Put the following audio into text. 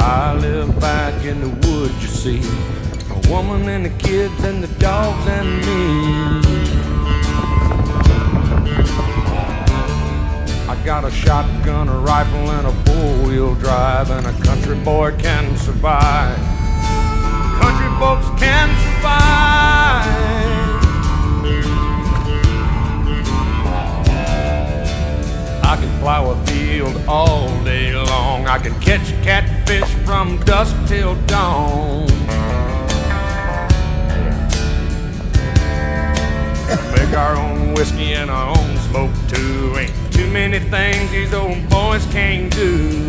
I live back in the woods, you see. A woman and the kids and the dogs and me. I got a shotgun, a rifle, and a four-wheel drive, and a country boy can survive. Country folks can survive. I can plow a field all day long. I can catch catfish from dusk till dawn. Make our own whiskey and our own smoke too. Ain't too many things these old boys can't do.